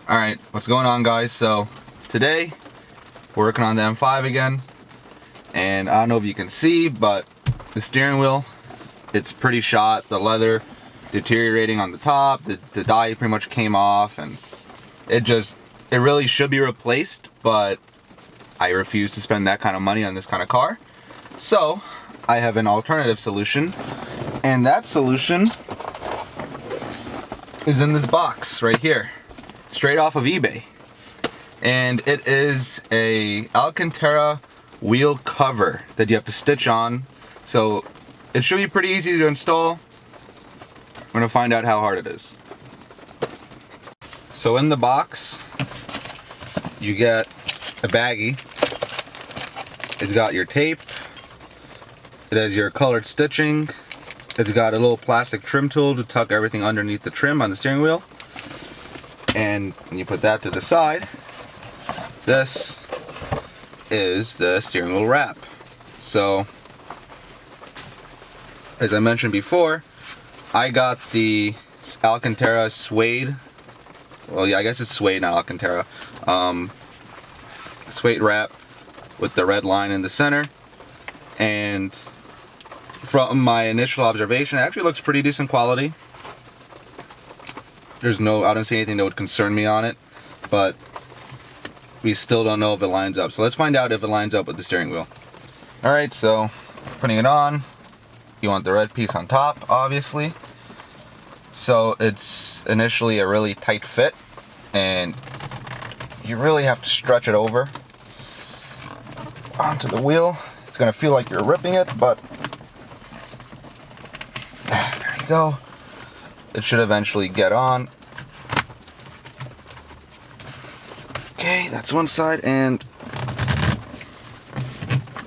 Alright, what's going on, guys? So today we're working on the M5 again, and I don't know if you can see, but the steering wheel, it's pretty shot. The leather deteriorating on the top, the die pretty much came off, and it really should be replaced, but I refuse to spend that kind of money on this kind of car. So I have an alternative solution, and that solution is in this box right here, straight off of eBay. And it is a alcantara wheel cover that you have to stitch on. So it should be pretty easy to install. We're gonna find out how hard it is. So in the box, you get a baggie. It's got your tape. It has your colored stitching. It's got a little plastic trim tool to tuck everything underneath the trim on the steering wheel. And when you put that to the side, this is the steering wheel wrap. So, as I mentioned before, I got the Alcantara Suede. Well, yeah, I guess it's Suede, not Alcantara. Suede wrap with the red line in the center. And from my initial observation, it actually looks pretty decent quality. I don't see anything that would concern me on it, but we still don't know if it lines up. So let's find out if it lines up with the steering wheel. Alright, so putting it on, you want the red piece on top, obviously. So it's initially a really tight fit, and you really have to stretch it over onto the wheel. It's gonna feel like you're ripping it, but there you go. It should eventually get on. Okay, that's one side, and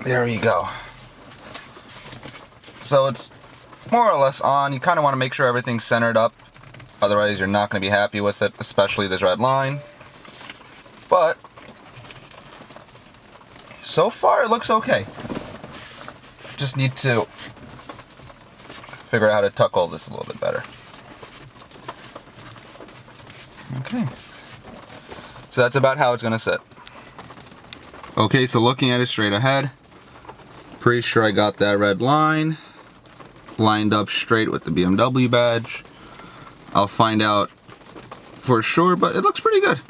there you go. So it's more or less on. You kind of want to make sure everything's centered up, otherwise you're not going to be happy with it, especially this red line. But so far it looks okay. Just need to figure out how to tuck all this a little bit better. Okay, so that's about how it's gonna sit. Okay, so looking at it straight ahead, pretty sure I got that red line lined up straight with the BMW badge. I'll find out for sure, but it looks pretty good.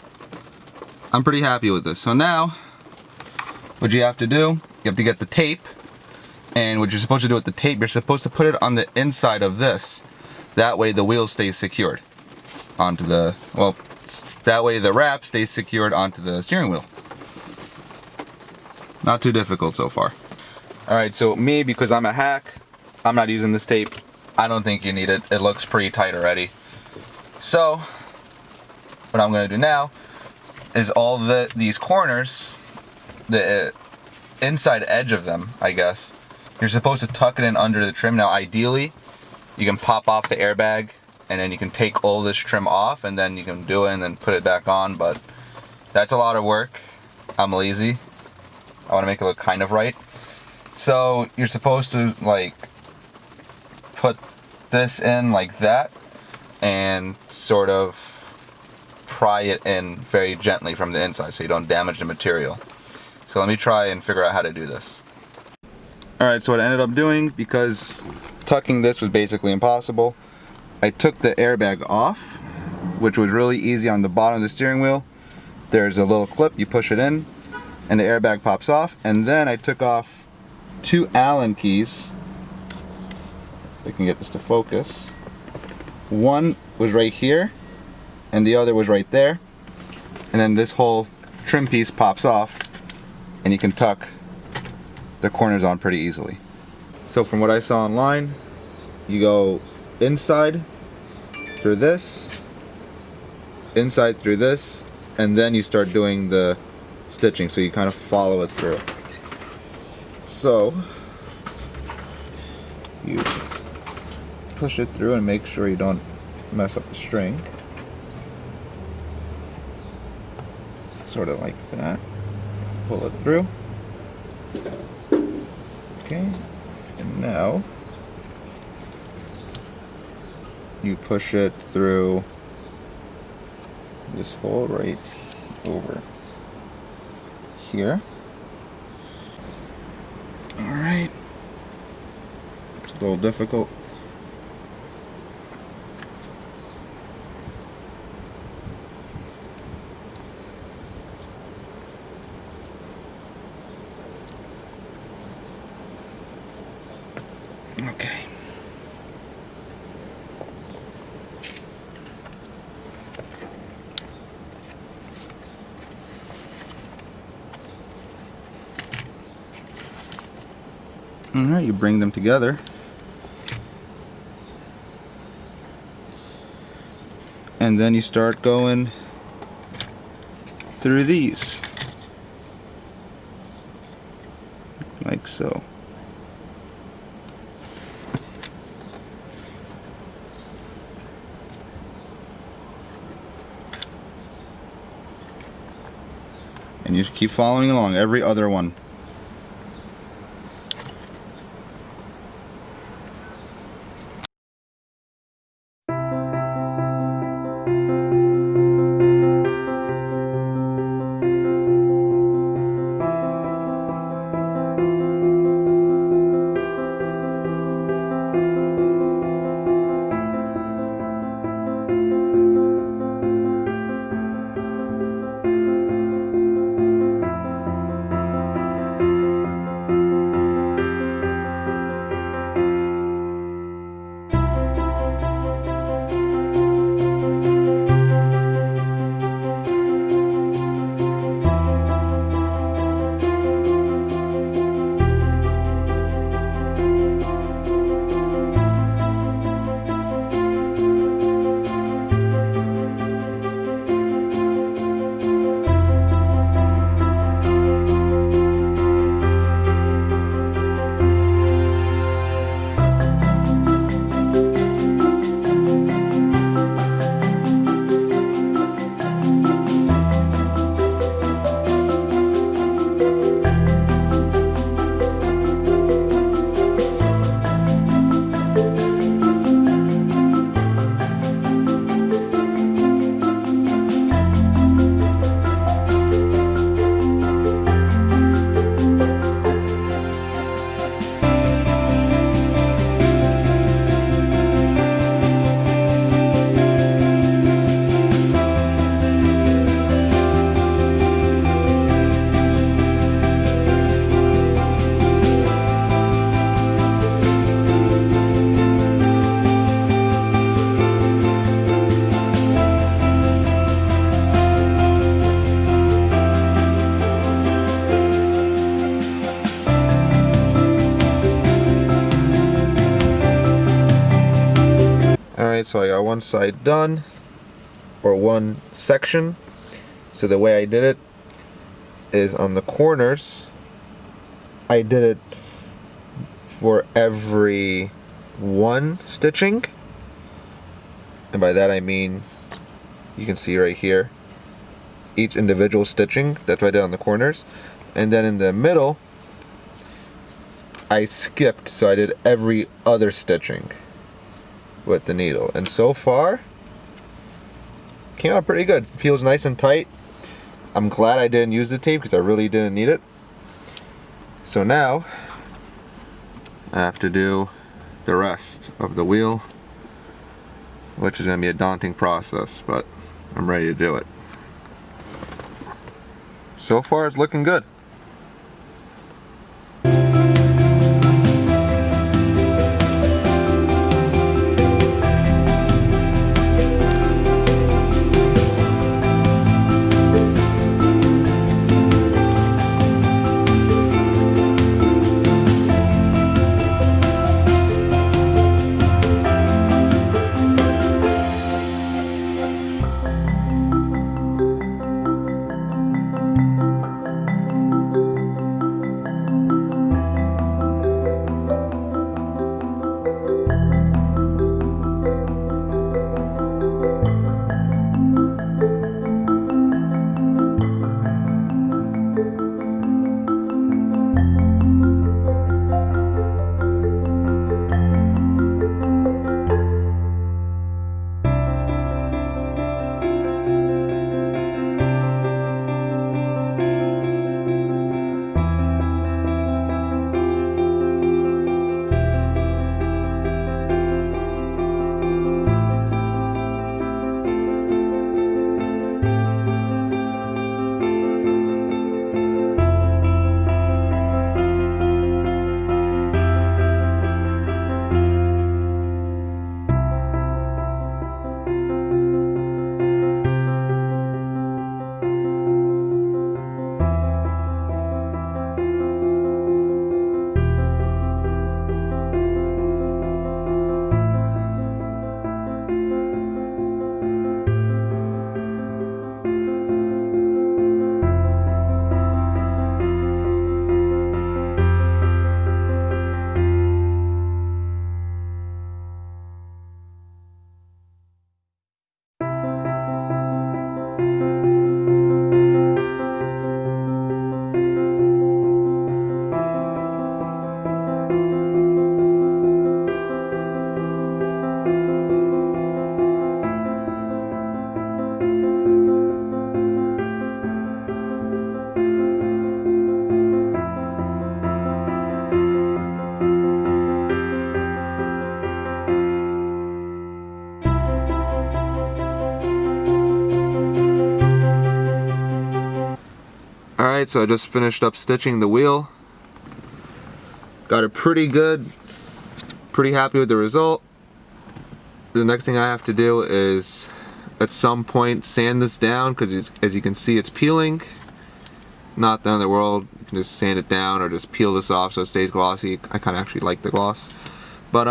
I'm pretty happy with this. So now, what you have to do, you have to get the tape, and what you're supposed to do with the tape, you're supposed to put it on the inside of this. That way the wheel stays secured onto the, well, that way the wrap stays secured onto the steering wheel. Not too difficult so far. Alright, so me, because I'm a hack, I'm not using this tape. I don't think you need it. It looks pretty tight already. So, what I'm going to do now is all these corners, the inside edge of them, I guess, you're supposed to tuck it in under the trim. Now, ideally, you can pop off the airbag, and then you can take all this trim off, and then you can do it and then put it back on, but that's a lot of work. I'm lazy. I want to make it look kind of right. So you're supposed to like put this in like that and sort of pry it in very gently from the inside so you don't damage the material. So let me try and figure out how to do this. Alright, so what I ended up doing, because tucking this was basically impossible, I took the airbag off, which was really easy on the bottom of the steering wheel. There's a little clip, you push it in, and the airbag pops off. And then I took off 2 Allen keys. We can get this to focus. One was right here, and the other was right there. And then this whole trim piece pops off, and you can tuck the corners on pretty easily. So from what I saw online, you go inside through this, inside through this, and then you start doing the stitching, so you kind of follow it through. So you push it through and make sure you don't mess up the string. Sort of like that. Pull it through. Okay, and now you push it through this hole right over here. Alright. It's a little difficult. Okay. Alright, you bring them together. And then you start going through these. Like so. And you keep following along every other one. Alright, so I got one side done, or one section. So the way I did it is on the corners, I did it for every one stitching. And by that I mean, you can see right here, each individual stitching. That's what I did on the corners. And then in the middle, I skipped, so I did every other stitching with the needle. And so far, came out pretty good. Feels nice and tight. I'm glad I didn't use the tape because I really didn't need it. So now, I have to do the rest of the wheel, which is going to be a daunting process, but I'm ready to do it. So far, it's looking good. Alright, so I just finished up stitching the wheel. Got it pretty good. Pretty happy with the result. The next thing I have to do is at some point sand this down, because as you can see it's peeling. Not the end of the world. You can just sand it down or just peel this off so it stays glossy. I kind of actually like the gloss. But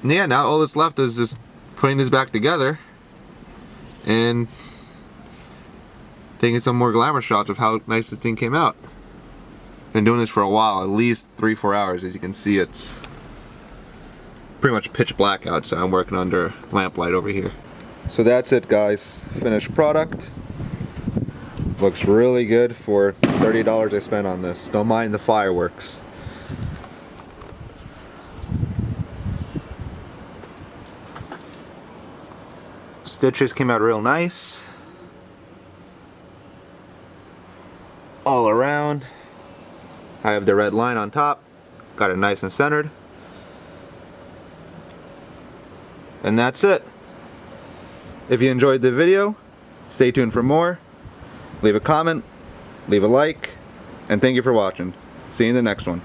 yeah, now all that's left is just putting this back together and taking some more glamour shots of how nice this thing came out. Been doing this for a while, at least 3-4 hours. As you can see, it's pretty much pitch black outside. I'm working under lamplight over here. So that's it, guys. Finished product. Looks really good for $30 I spent on this. Don't mind the fireworks. Stitches came out real nice. All around. I have the red line on top. Got it nice and centered. And that's it. If you enjoyed the video, stay tuned for more. Leave a comment, leave a like, and thank you for watching. See you in the next one.